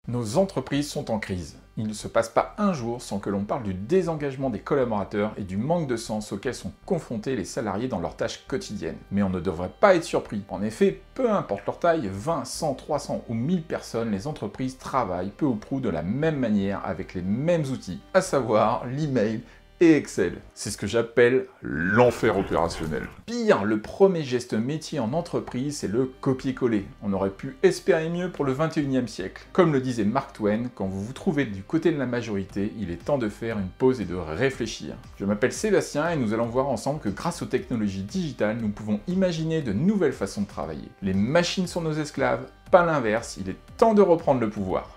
Nos entreprises sont en crise. Il ne se passe pas un jour sans que l'on parle du désengagement des collaborateurs et du manque de sens auquel sont confrontés les salariés dans leurs tâches quotidiennes. Mais on ne devrait pas être surpris. En effet, peu importe leur taille, 20, 100, 300 ou 1000 personnes, les entreprises travaillent peu ou prou de la même manière avec les mêmes outils, à savoir l'email et Excel. C'est ce que j'appelle l'enfer opérationnel. Pire, le premier geste métier en entreprise, c'est le copier-coller. On aurait pu espérer mieux pour le 21e siècle. Comme le disait Mark Twain, quand vous vous trouvez du côté de la majorité, il est temps de faire une pause et de réfléchir. Je m'appelle Sébastien et nous allons voir ensemble que grâce aux technologies digitales, nous pouvons imaginer de nouvelles façons de travailler. Les machines sont nos esclaves, pas l'inverse, il est temps de reprendre le pouvoir.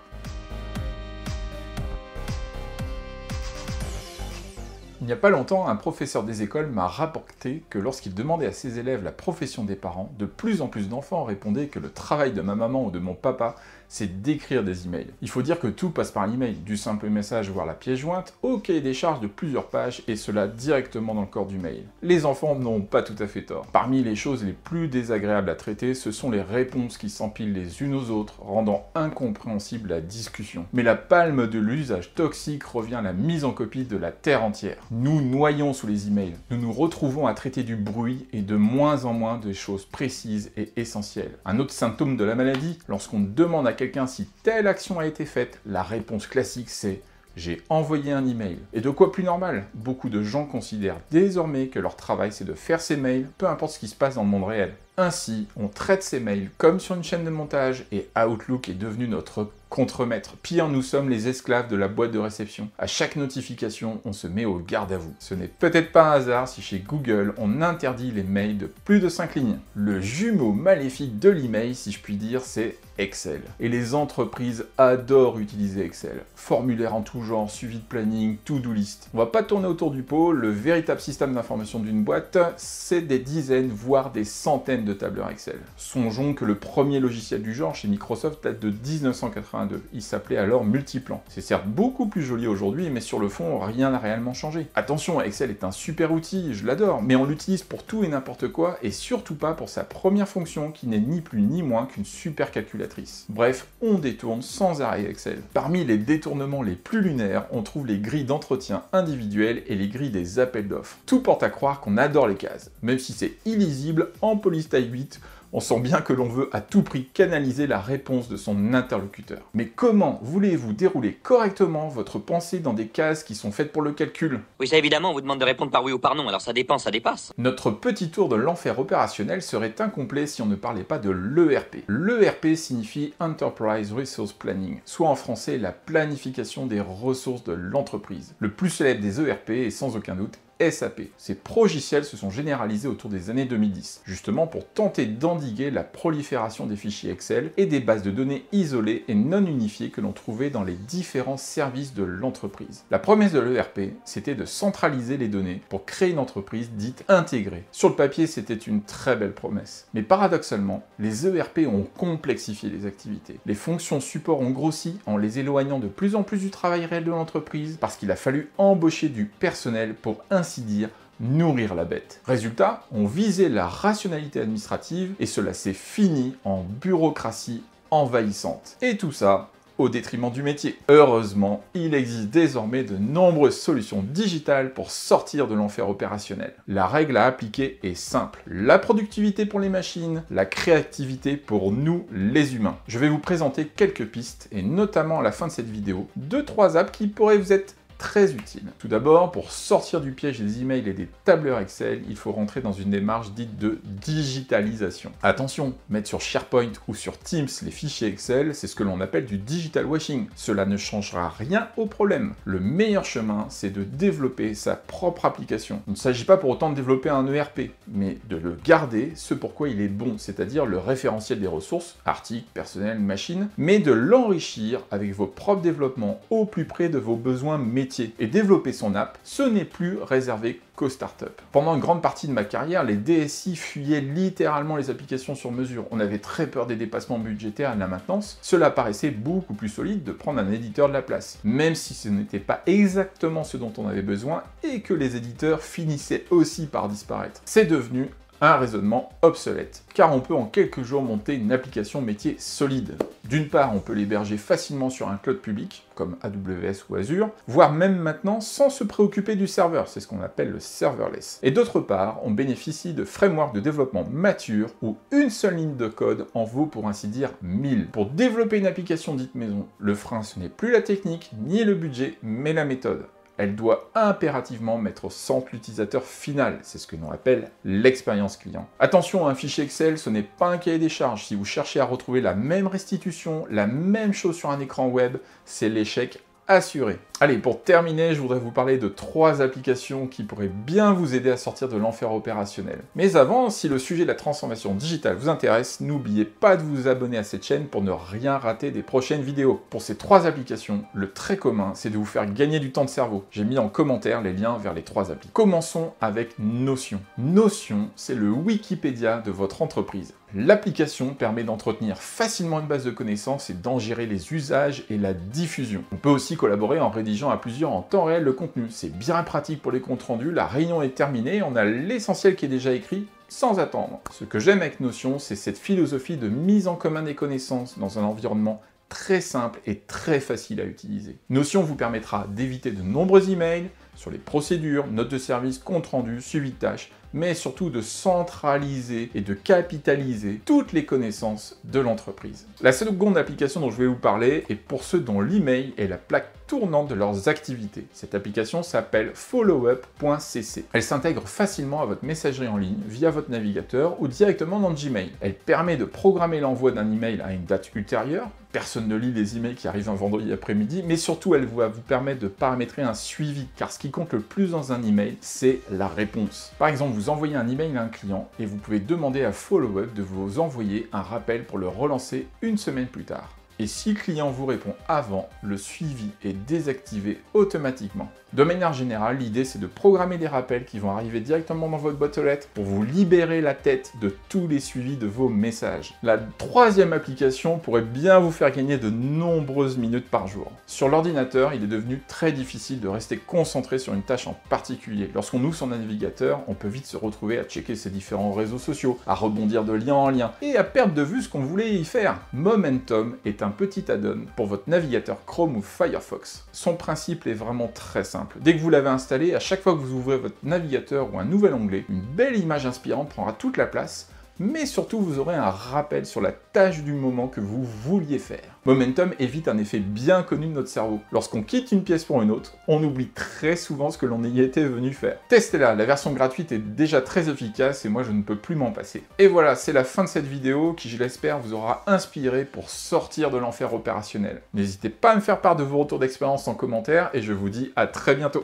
Il n'y a pas longtemps, un professeur des écoles m'a rapporté que lorsqu'il demandait à ses élèves la profession des parents, de plus en plus d'enfants répondaient que le travail de ma maman ou de mon papa, c'est d'écrire des emails. Il faut dire que tout passe par l'email, du simple message voire la pièce jointe, au cahier des charges de plusieurs pages et cela directement dans le corps du mail. Les enfants n'ont pas tout à fait tort. Parmi les choses les plus désagréables à traiter, ce sont les réponses qui s'empilent les unes aux autres, rendant incompréhensible la discussion. Mais la palme de l'usage toxique revient à la mise en copie de la terre entière. Nous noyons sous les emails. Nous nous retrouvons à traiter du bruit et de moins en moins de choses précises et essentielles. Un autre symptôme de la maladie, lorsqu'on demande à quelqu'un si telle action a été faite, la réponse classique c'est « j'ai envoyé un email ». Et de quoi plus normal? Beaucoup de gens considèrent désormais que leur travail c'est de faire ses mails, peu importe ce qui se passe dans le monde réel. Ainsi, on traite ces mails comme sur une chaîne de montage et Outlook est devenu notre contremaître. Pire, nous sommes les esclaves de la boîte de réception. À chaque notification, on se met au garde à vous. Ce n'est peut-être pas un hasard si chez Google, on interdit les mails de plus de 5 lignes. Le jumeau maléfique de l'email, si je puis dire, c'est Excel. Et les entreprises adorent utiliser Excel. Formulaire en tout genre, suivi de planning, to-do list. On va pas tourner autour du pot, le véritable système d'information d'une boîte, c'est des dizaines, voire des centaines de tableurs Excel. Songeons que le premier logiciel du genre chez Microsoft date de 1982. Il s'appelait alors Multiplan. C'est certes beaucoup plus joli aujourd'hui, mais sur le fond, rien n'a réellement changé. Attention, Excel est un super outil, je l'adore, mais on l'utilise pour tout et n'importe quoi, et surtout pas pour sa première fonction, qui n'est ni plus ni moins qu'une super calculatrice. Bref, on détourne sans arrêt Excel. Parmi les détournements les plus lunaires, on trouve les grilles d'entretien individuelles et les grilles des appels d'offres. Tout porte à croire qu'on adore les cases, même si c'est illisible en police taille 8, on sent bien que l'on veut à tout prix canaliser la réponse de son interlocuteur. Mais comment voulez-vous dérouler correctement votre pensée dans des cases qui sont faites pour le calcul? Oui, ça évidemment, on vous demande de répondre par oui ou par non, alors ça dépend, ça dépasse. Notre petit tour de l'enfer opérationnel serait incomplet si on ne parlait pas de l'ERP. L'ERP signifie Enterprise Resource Planning, soit en français la planification des ressources de l'entreprise. Le plus célèbre des ERP est sans aucun doute SAP. Ces progiciels se sont généralisés autour des années 2010, justement pour tenter d'endiguer la prolifération des fichiers Excel et des bases de données isolées et non unifiées que l'on trouvait dans les différents services de l'entreprise. La promesse de l'ERP, c'était de centraliser les données pour créer une entreprise dite intégrée. Sur le papier, c'était une très belle promesse. Mais paradoxalement, les ERP ont complexifié les activités. Les fonctions support ont grossi en les éloignant de plus en plus du travail réel de l'entreprise parce qu'il a fallu embaucher du personnel pour ainsi dire nourrir la bête. Résultat, on visait la rationalité administrative et cela s'est fini en bureaucratie envahissante. Et tout ça au détriment du métier. Heureusement, il existe désormais de nombreuses solutions digitales pour sortir de l'enfer opérationnel. La règle à appliquer est simple. La productivité pour les machines, la créativité pour nous, les humains. Je vais vous présenter quelques pistes, et notamment à la fin de cette vidéo, 2-3 apps qui pourraient vous être très utile. Tout d'abord, pour sortir du piège des emails et des tableurs Excel, il faut rentrer dans une démarche dite de digitalisation. Attention, mettre sur SharePoint ou sur Teams les fichiers Excel, c'est ce que l'on appelle du digital washing. Cela ne changera rien au problème. Le meilleur chemin, c'est de développer sa propre application. Il ne s'agit pas pour autant de développer un ERP, mais de le garder, ce pourquoi il est bon, c'est-à-dire le référentiel des ressources, articles, personnel, machines, mais de l'enrichir avec vos propres développements au plus près de vos besoins métiers. Et développer son app, ce n'est plus réservé qu'aux startups. Pendant une grande partie de ma carrière, les DSI fuyaient littéralement les applications sur mesure. On avait très peur des dépassements budgétaires et de la maintenance. Cela paraissait beaucoup plus solide de prendre un éditeur de la place, même si ce n'était pas exactement ce dont on avait besoin et que les éditeurs finissaient aussi par disparaître. C'est devenu Un raisonnement obsolète, car on peut en quelques jours monter une application métier solide. D'une part, on peut l'héberger facilement sur un cloud public, comme AWS ou Azure, voire même maintenant sans se préoccuper du serveur, c'est ce qu'on appelle le serverless. Et d'autre part, on bénéficie de frameworks de développement matures où une seule ligne de code en vaut pour ainsi dire 1000. Pour développer une application dite maison, le frein ce n'est plus la technique ni le budget, mais la méthode. Elle doit impérativement mettre au centre l'utilisateur final, c'est ce que l'on appelle l'expérience client. Attention, un fichier Excel, ce n'est pas un cahier des charges. Si vous cherchez à retrouver la même restitution, la même chose sur un écran web, c'est l'échec assuré. Allez, pour terminer, je voudrais vous parler de 3 applications qui pourraient bien vous aider à sortir de l'enfer opérationnel. Mais avant, si le sujet de la transformation digitale vous intéresse, n'oubliez pas de vous abonner à cette chaîne pour ne rien rater des prochaines vidéos. Pour ces 3 applications, le trait commun, c'est de vous faire gagner du temps de cerveau. J'ai mis en commentaire les liens vers les 3 applis. Commençons avec Notion. Notion, c'est le Wikipédia de votre entreprise. L'application permet d'entretenir facilement une base de connaissances et d'en gérer les usages et la diffusion. On peut aussi collaborer en rédigeant à plusieurs en temps réel le contenu. C'est bien pratique pour les comptes rendus, la réunion est terminée, on a l'essentiel qui est déjà écrit, sans attendre. Ce que j'aime avec Notion, c'est cette philosophie de mise en commun des connaissances dans un environnement très simple et très facile à utiliser. Notion vous permettra d'éviter de nombreux emails sur les procédures, notes de service, comptes rendus, suivi de tâches, mais surtout de centraliser et de capitaliser toutes les connaissances de l'entreprise. La seconde application dont je vais vous parler est pour ceux dont l'email est la plaque tournante de leurs activités. Cette application s'appelle followup.cc. Elle s'intègre facilement à votre messagerie en ligne via votre navigateur ou directement dans Gmail. Elle permet de programmer l'envoi d'un email à une date ultérieure. Personne ne lit les emails qui arrivent un vendredi après-midi, mais surtout elle va vous permettre de paramétrer un suivi, car ce qui compte le plus dans un email, c'est la réponse. Par exemple, vous envoyez un email à un client et vous pouvez demander à FollowUp de vous envoyer un rappel pour le relancer une semaine plus tard. Et si le client vous répond avant, le suivi est désactivé automatiquement. De manière générale, l'idée c'est de programmer des rappels qui vont arriver directement dans votre boîte aux lettres pour vous libérer la tête de tous les suivis de vos messages. La troisième application pourrait bien vous faire gagner de nombreuses minutes par jour. Sur l'ordinateur, il est devenu très difficile de rester concentré sur une tâche en particulier. Lorsqu'on ouvre son navigateur, on peut vite se retrouver à checker ses différents réseaux sociaux, à rebondir de lien en lien et à perdre de vue ce qu'on voulait y faire. Momentum est un petit add-on pour votre navigateur Chrome ou Firefox. Son principe est vraiment très simple. Dès que vous l'avez installé, à chaque fois que vous ouvrez votre navigateur ou un nouvel onglet, une belle image inspirante prendra toute la place, mais surtout vous aurez un rappel sur la tâche du moment que vous vouliez faire. Momentum évite un effet bien connu de notre cerveau. Lorsqu'on quitte une pièce pour une autre, on oublie très souvent ce que l'on y était venu faire. Testez-la, la version gratuite est déjà très efficace et moi je ne peux plus m'en passer. Et voilà, c'est la fin de cette vidéo qui, je l'espère, vous aura inspiré pour sortir de l'enfer opérationnel. N'hésitez pas à me faire part de vos retours d'expérience en commentaire et je vous dis à très bientôt.